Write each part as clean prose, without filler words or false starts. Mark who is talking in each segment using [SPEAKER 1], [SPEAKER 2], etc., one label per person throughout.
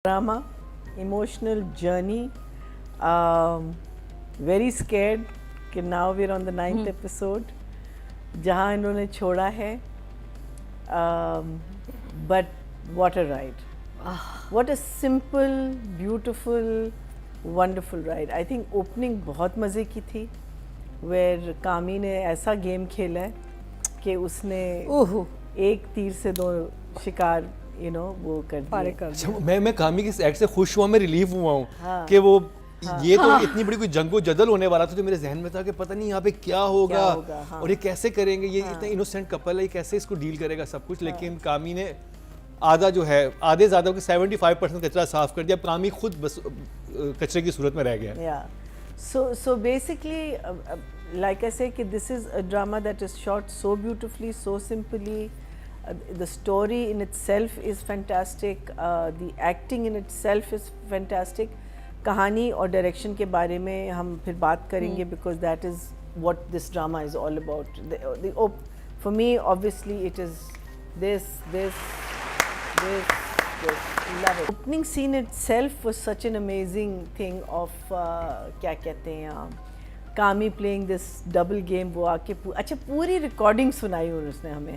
[SPEAKER 1] drama, emotional journey, very scared कि now we're on the 9th episode जहाँ इन्होंने छोड़ा है, but what a ride, what a simple, beautiful, wonderful ride. I think opening बहुत मज़े की थी, where कामी ने ऐसा गेम खेला है कि उसने एक तीर से दो शिकार वो कर दिया।
[SPEAKER 2] मैं कामी की एक्ट से खुश हुआ, मैं रिलीफ हुआ हूँ कि वो ये तो इतनी बड़ी कोई जंगो जदल होने वाला था, तो मेरे जहन में था कि पता नहीं यहाँ पे क्या होगा और ये कैसे करेंगे, ये इतना इनोसेंट कपल है, ये कैसे इसको डील करेगा सब कुछ। लेकिन कामी ने आधा जो है आधे ज़्यादा के 75% कचरा साफ कर दिया, कामी खुद बस कचरे की सूरत में रह गया।
[SPEAKER 1] So basically, like I say, this is a drama that is shot so beautifully, so simply. The story in itself is fantastic. The acting in itself is fantastic. कहानी और डायरेक्शन के बारे में हम फिर बात करेंगे because that is what this drama is all about. For me, obviously, it is this. Love it. Opening scene itself was such an amazing thing of क्या कहते हैं कामी प्लेइंग दिस डबल गेम। वो आके अच्छा पूरी रिकॉर्डिंग सुनाई उसने हमें।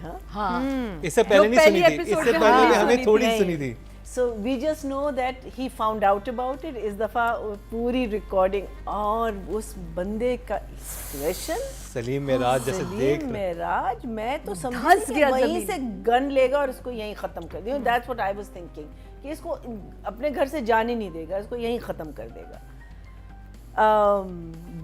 [SPEAKER 2] इससे पहले नहीं सुनी थी, इससे पहले हमें थोड़ी सुनी थी।
[SPEAKER 1] So we just know that he found out about it। इस दफा पूरी रिकॉर्डिंग और उस बंदे का एक्सप्रेशन,
[SPEAKER 2] सलीम मेराज जैसे देख
[SPEAKER 1] सलीम मेराज, मैं तो समझ गया वहीं से गन लेगा और इसको यहीं खत्म कर देगा। That's what I was thinking कि इसको अपने घर से जाने नहीं देगा, इसको यहीं खत्म कर देगा।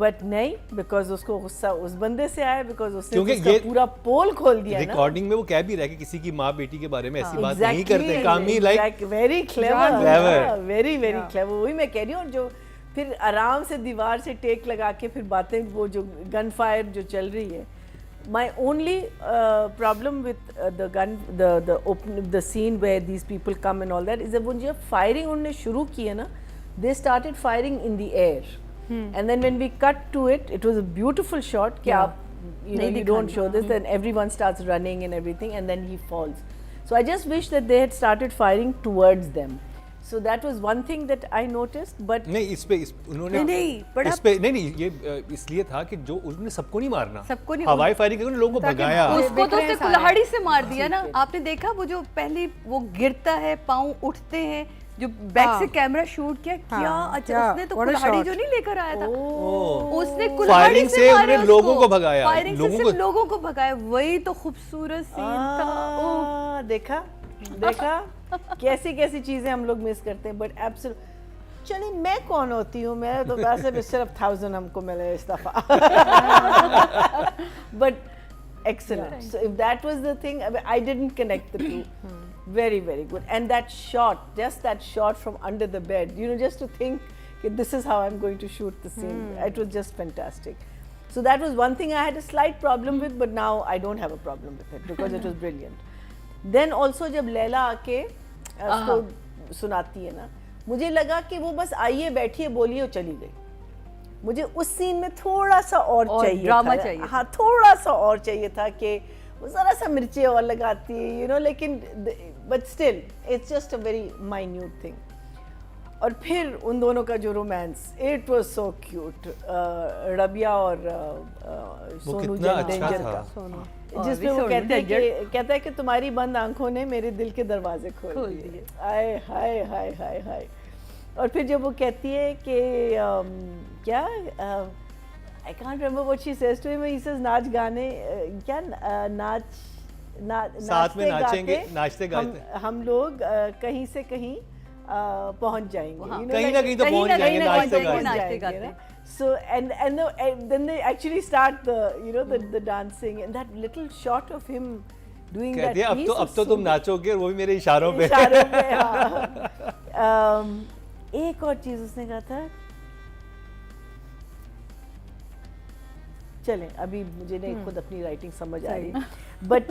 [SPEAKER 1] बट नहीं, बिकॉज उसको गुस्सा उस बंदे से आया, बिकॉज उसने उसका पूरा पोल खोल दिया।
[SPEAKER 2] रिकॉर्डिंग में वो कह भी रहा है कि किसी की माँ बेटी के बारे में ऐसी बात नहीं करते। कामी like
[SPEAKER 1] very clever, very clever. वही मैं कह रही हूँ। जो फिर आराम से दीवार से टेक लगा के फिर बातें, वो जो गन फायर जो चल रही है। My only problem with the scene where these people come and all that is that when जब firing उन्होंने शुरू की है ना, they started firing in the air. And then when we cut to it, it was a beautiful shot कि आप you don't show this, then everyone starts running and everything and then he falls. So I just wish that they had started firing towards them. So that was one thing that I noticed, but
[SPEAKER 2] नहीं इस पे उन्होंने इस पे नहीं ये इसलिए था कि जो उन्होंने सबको नहीं मारना, सबको नहीं, हवाई फायरिंग करके लोगों को भगाया।
[SPEAKER 3] उसको तो उसने कुल्हाड़ी से मार दिया ना। आपने देखा वो जो पहले वो गिरता है, पाँव उठते हैं, जो बैक से कैमरा शूट किया क्या अच्छा। उसने तो कुल्हाड़ी जो नहीं लेकर आया था, उसने कुल्हाड़ी से मारे उसको,
[SPEAKER 2] लोगों को भगाया,
[SPEAKER 3] फायरिंग से सिर्फ लोगों को भगाया। वही तो खूबसूरत सीन था।
[SPEAKER 1] देखा कैसी कैसी चीजें हम लोग मिस करते हैं। बट एब्सोल्यूट चलिए, मैं कौन होती हूँ, मैं तो वैसे भी सिर्फ 1000 हमको मिले इस दफा। But excellent. So if that was the thing, I didn't connect the two. Very good. And that shot, just that shot from under the bed, just to think that this is how I'm going to shoot the scene. It was just fantastic. So that was one thing I had a slight problem with, but now I don't have a problem with it because it was brilliant. Then also जब लैला आके उसको सुनाती है ना, मुझे लगा कि वो बस आइए बैठिए बोलिए और चली गई। मुझे उस सीन में थोड़ा सा और चाहिए
[SPEAKER 3] ड्रामा
[SPEAKER 1] था।
[SPEAKER 3] चाहिए।
[SPEAKER 1] हाँ, थोड़ा सा और चाहिए था कि वो ज़रा सा मिर्ची और लगाती है, लेकिन but still it's just a very minute thing. और फिर उन दोनों का जो romance, it was so cute. Rabia और सोनू डेंजर का, जिसमें वो कहता है कि तुम्हारी बंद आंखों ने मेरे दिल के दरवाजे खोल दिए। आए हाय हाय हाय हाय। और फिर जब वो कहती है कि क्या I can't remember what she says to him, he says नाच गाने क्या
[SPEAKER 2] साथ में नाचेंगे, नाचते गाते
[SPEAKER 1] हम लोग कहीं से कहीं पहुंच जाएंगे,
[SPEAKER 2] कहीं ना कहीं तो पहुंच जाएंगे नाचते गाते।
[SPEAKER 1] So and then they actually start the dancing and that little shot of him doing that piece.
[SPEAKER 2] अब तो तुम नाचोगे, वो भी मेरे इशारों पे।
[SPEAKER 1] एक और चीज उसने कहा था, चलें अभी मुझे नहीं खुद अपनी राइटिंग समझ आ रही, but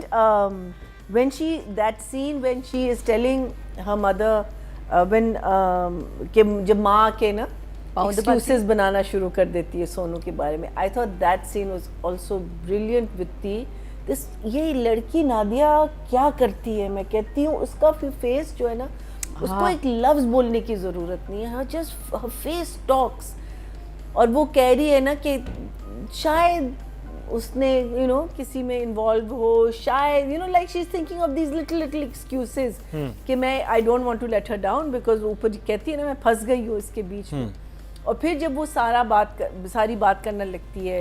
[SPEAKER 1] when that scene when she is telling her mother when कि जब माँ के ना excuses बनाना शुरू कर देती है सोनू के बारे में, I thought that scene was also brilliant with ये लड़की नादिया क्या करती है। मैं कहती हूँ उसका फेस जो है ना, उसको एक लफ्ज बोलने की जरूरत नहीं है, जस्ट हर फेस टॉक्स। और वो कह रही है ना कि शायद उसने किसी में इन्वॉल्व हो, शायद like she is thinking of these little excuses कि मैं I don't want to let her down because ऊपर कहती है ना मैं फंस गई हूँ इसके बीच में। और फिर जब वो सारी बात करने लगती है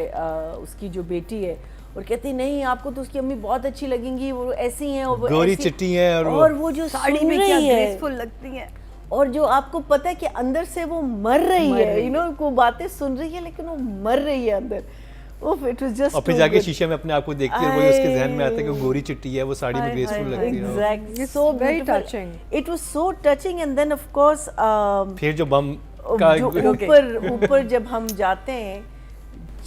[SPEAKER 1] उसकी जो बेटी है, और कहती नहीं आपको तो उसकी अम्मी बहुत अच्छी लगेंगी, वो ऐसी हैं और वो
[SPEAKER 2] गोरी
[SPEAKER 1] ऐसी,
[SPEAKER 2] चिट्टी हैं
[SPEAKER 1] और वो जो
[SPEAKER 3] साड़ी
[SPEAKER 1] सुन
[SPEAKER 3] में क्या
[SPEAKER 1] रही है
[SPEAKER 3] ग्रेसफुल लगती है,
[SPEAKER 1] और जो आपको पता है कि अंदर से वो मर रही है, वो बातें सुन रही है लेकिन वो मर रही है अंदर। इट वाज जस्ट,
[SPEAKER 2] और फिर जाके शीशे में अपने आप को देखती है और वही उसके जहन में आता है कि वो गोरी चिट्टी है, वो साड़ी में ग्रेसफुल लगती है।
[SPEAKER 1] Exactly, so
[SPEAKER 4] very touching.
[SPEAKER 1] It was so touching. And then of course
[SPEAKER 2] फिर जो बम का
[SPEAKER 1] जो ऊपर जब हम जाते हैं,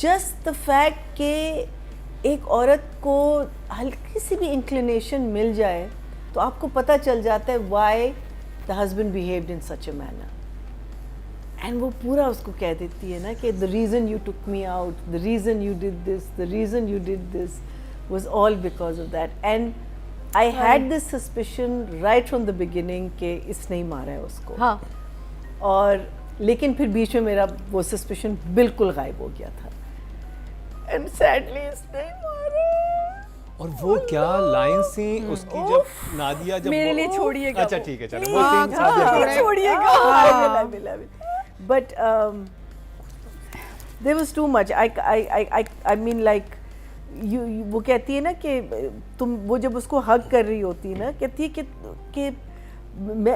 [SPEAKER 1] जस्ट द फैक्ट कि एक औरत को हल्की सी भी इंक्लिनेशन मिल जाए तो आपको पता चल जाता है why the husband behaved in such a manner. And वो पूरा उसको कह देती है ना कि the reason you took me out, the reason you did this, the reason you did this was all because of that. And I had this suspicion right from the beginning कि इसने ही मारा है उसको।
[SPEAKER 3] हाँ,
[SPEAKER 1] और लेकिन फिर बीच में मेरा वो सस्पिशन बिल्कुल गायब हो गया था। एंड सैडली इसने मारा।
[SPEAKER 2] और वो क्या लाइन थी उसकी जब नादिया जब
[SPEAKER 3] मेरे लिए छोड़िएगा
[SPEAKER 2] अच्छा
[SPEAKER 3] वो।
[SPEAKER 2] ठीक है चलो वो सीन साथ
[SPEAKER 3] छोड़िएगा।
[SPEAKER 1] I will. But there was too much. I mean like वो कहती है ना कि तुम वो जब उसको हग कर रही होती है ना, कहती है कि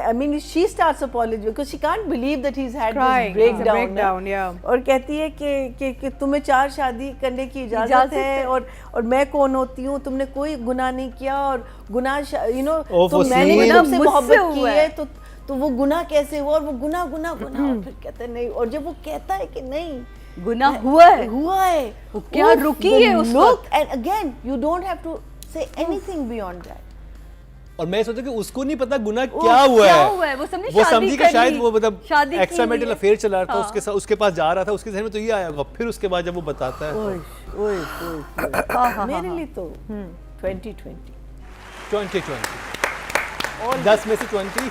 [SPEAKER 1] I mean she starts apologizing because she can't believe that he's had
[SPEAKER 4] Crying.
[SPEAKER 1] this
[SPEAKER 4] It's a
[SPEAKER 1] breakdown.
[SPEAKER 4] breakdown, yeah.
[SPEAKER 1] और कहती है कि तुम्हें 4 शादी करने की इजाजत है और मैं कौन होती हूँ, तुमने कोई गुनाह नहीं किया, और गुनाह तो मैंने
[SPEAKER 2] scene.
[SPEAKER 1] जब से
[SPEAKER 3] मुझसे
[SPEAKER 1] मोहब्बत की
[SPEAKER 3] हुआ
[SPEAKER 1] है तो वो गुनाह कैसे हुआ, और वो गुनाह और फिर कहते नहीं, और जब वो कहता है कि नहीं
[SPEAKER 3] गुनाह हुआ है,
[SPEAKER 1] वो
[SPEAKER 3] क्या रुकी है उस वक्त।
[SPEAKER 1] And again you don't have to say anything beyond that.
[SPEAKER 2] और मैं सोचा कि उसको नहीं पता गुनाह क्या हुआ है,
[SPEAKER 3] वो समझी
[SPEAKER 2] वो
[SPEAKER 3] शादी
[SPEAKER 2] समझी कि
[SPEAKER 3] कर
[SPEAKER 2] शायद
[SPEAKER 3] ली,
[SPEAKER 2] वो मतलब
[SPEAKER 3] शादी
[SPEAKER 2] एक्स्ट्रा
[SPEAKER 3] की
[SPEAKER 2] मैरिटल
[SPEAKER 3] हुई है।
[SPEAKER 2] अफेयर चला रहा था,
[SPEAKER 3] हाँ।
[SPEAKER 2] उसके पास जा रहा था, उसके जहन में तो ये आया होगा। फिर उसके बाद जब वो बताता है
[SPEAKER 1] ओए मेरे लिए तो 2020
[SPEAKER 2] 10 में से 20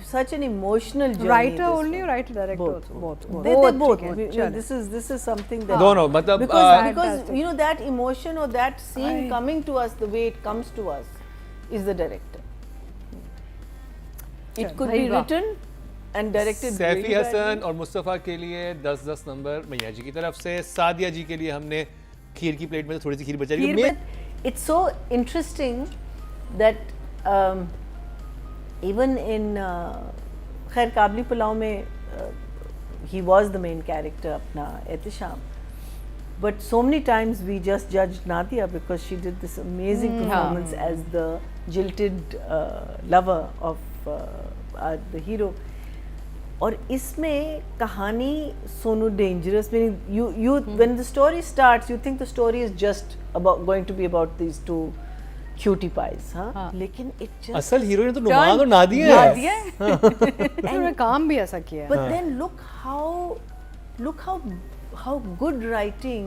[SPEAKER 1] such an emotional journey.
[SPEAKER 4] Writer
[SPEAKER 1] this
[SPEAKER 4] only,
[SPEAKER 1] one.
[SPEAKER 4] writer, director
[SPEAKER 1] Both.
[SPEAKER 4] also.
[SPEAKER 1] They both.
[SPEAKER 4] ठीक है,
[SPEAKER 1] We-
[SPEAKER 4] चलो।
[SPEAKER 1] this is something that
[SPEAKER 2] दोनों मतलब
[SPEAKER 1] because
[SPEAKER 4] Fantastic.
[SPEAKER 1] you know that emotion or that scene coming to us the way it comes to us is the director. It could be
[SPEAKER 3] भाई वाह।
[SPEAKER 1] written and directed.
[SPEAKER 2] Saifi
[SPEAKER 1] really
[SPEAKER 2] Hasan
[SPEAKER 1] badly.
[SPEAKER 2] और मुस्तफ़ा के लिए 10-10 number मैया जी की तरफ से। सादिया जी के लिए हमने खीर की प्लेट में से थोड़ी सी खीर बचा रही है।
[SPEAKER 1] It's so interesting that even in खैर काबली पुलाव में he was the main character अपना Ehtisham, but so many times we just judged Nadia because she did this amazing performance as the jilted lover of the hero. और इसमें कहानी Sonu dangerous, you when the story starts you think the story is just about going to be about these two cutie pies, हाँ? लेकिन it just
[SPEAKER 2] असल heroine तो नुमान और नादिया है।
[SPEAKER 4] उन्होंने काम भी ऐसा किया है।
[SPEAKER 1] but then look how good writing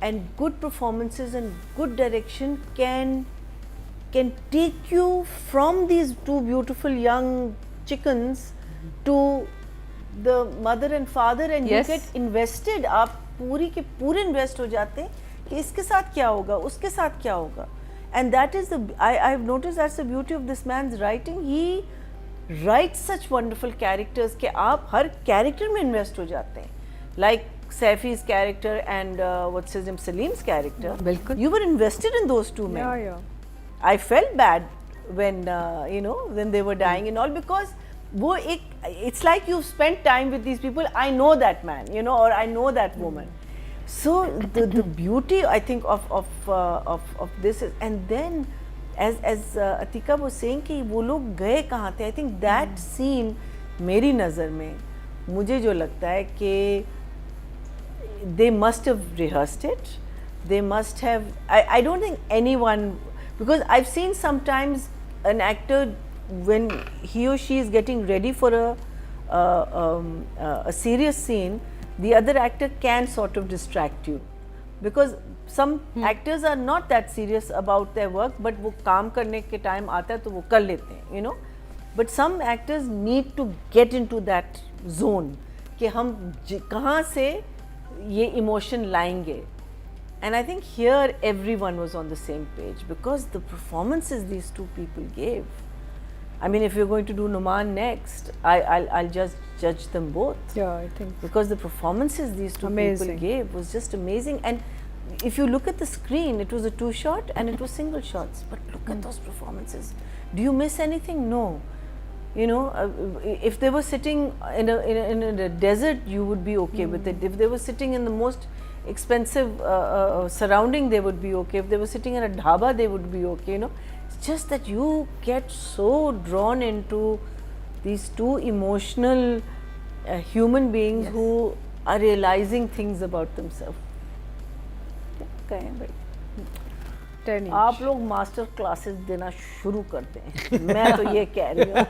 [SPEAKER 1] and good performances and good direction can take you from these two beautiful young chickens to the mother and father, and
[SPEAKER 3] Yes.
[SPEAKER 1] you get invested. आप पूरी के पूरे invest हो जाते हैं कि इसके साथ क्या होगा, उसके साथ क्या होगा. And that is I've noticed that's the beauty of this man's writing. He writes such wonderful characters कि आप हर character में invest हो जाते हैं. Like Saifi's character and what's his name, Salim's character.
[SPEAKER 3] बिल्कुल.
[SPEAKER 1] You were invested in those two men.
[SPEAKER 4] Yeah.
[SPEAKER 1] I felt bad when when they were dying and all, because वो एक it's like you've spent time with these people. I know that man, or I know that woman. So the beauty I think of this is, and then as Atika was saying कि वो लोग गए कहाँ थे. I think that scene मेरी नज़र में मुझे जो लगता है कि they must have rehearsed it. They must have. I don't think anyone, because I've seen sometimes an actor when he or she is getting ready for a serious scene, the other actor can sort of distract you. because some actors are not that serious about their work, but वो काम करने के time आता है तो वो कर लेते हैं, you know. But some actors need to get into that zone कि हम कहाँ से ये emotion लाएंगे. And I think here everyone was on the same page because the performances these two people gave. I mean, if you're going to do Numan next, I'll just judge them both.
[SPEAKER 4] Yeah, I think
[SPEAKER 1] Because the performances these two
[SPEAKER 4] Amazing.
[SPEAKER 1] people gave was just amazing. And if you look at the screen, it was a 2-shot and it was single shots. But look at those performances. Do you miss anything? No. You know, if they were sitting in a desert, you would be okay with it. If they were sitting in the most expensive surrounding, they would be okay. If they were sitting in a dhaba, they would be okay. You know, it's just that you get so drawn into these two emotional human beings who are realizing things about themselves. क्या कहें भाई?
[SPEAKER 4] 10
[SPEAKER 1] आप लोग master classes देना शुरू करते हैं, मैं तो ये कह रही हूँ.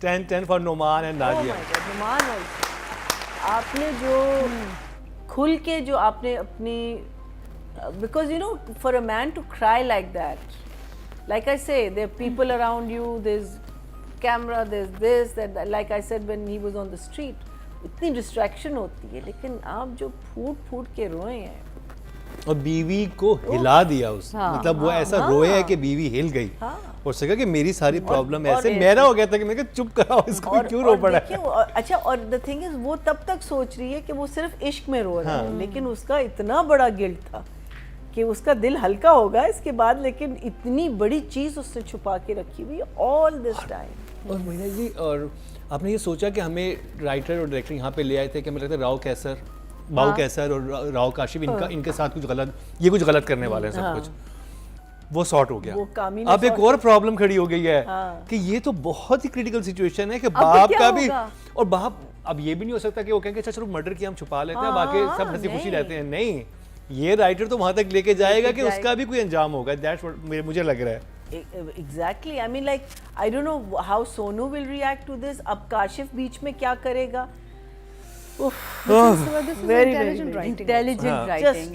[SPEAKER 1] 10
[SPEAKER 2] 10 for Noman and Nadia.
[SPEAKER 1] Numan आपने जो खुल के जो आपने अपनी because you know for a man to cry like that, like I say, there are people around you, there's camera, there's this, that, like I said when he was on the street, इतनी distraction होती है, लेकिन आप जो फूट के रोए हैं
[SPEAKER 2] और बीवी को हिला दिया उसने. मतलब वो ऐसा रोया है कि बीवी हिल गई और सका कि मेरी सारी प्रॉब्लम ऐसे मेरा हो गया था कि मैं कहा चुप कराओ इसको, क्यों रो पड़ा है.
[SPEAKER 1] अच्छा, और द थिंग इज वो तब तक सोच रही है कि वो सिर्फ इश्क में रो रहा है, लेकिन उसका इतना बड़ा गिल्ट था कि उसका दिल हल्का होगा इसके बाद, लेकिन इतनी बड़ी चीज उसने छुपा के रखी हुई ऑल दिस टाइम.
[SPEAKER 2] और मीना जी, और आपने ये सोचा कि हमें राइटर और डायरेक्टर यहाँ पे ले आए थे कि हमें लगता है राव कैसर, बाबू कैसर और राव काशिफ इनके साथ कुछ गलत करने वाले हैं सब कुछ. वो सॉर्ट हो गया.
[SPEAKER 1] वो काम ही
[SPEAKER 2] अब एक और प्रॉब्लम खड़ी हो गई है कि ये तो बहुत ही क्रिटिकल सिचुएशन है कि बाप का भी, और बाप अब ये भी नहीं हो सकता कि वो कहेंगे अच्छा चलो मर्डर किया हम छुपा लेते हैं, बाकी सब हंसी खुशी रहते हैं. नहीं, ये राइटर तो वहां तक लेके जाएगा कि उसका भी कोई अंजाम होगा. दैट्स व्हाट मुझे लग रहा है.
[SPEAKER 1] Exactly. I mean, like, I don't know how Sonu will react to this. अब काशिफ बीच में क्या करेगा?
[SPEAKER 4] this is
[SPEAKER 1] very
[SPEAKER 4] intelligent writing.
[SPEAKER 3] Intelligent writing.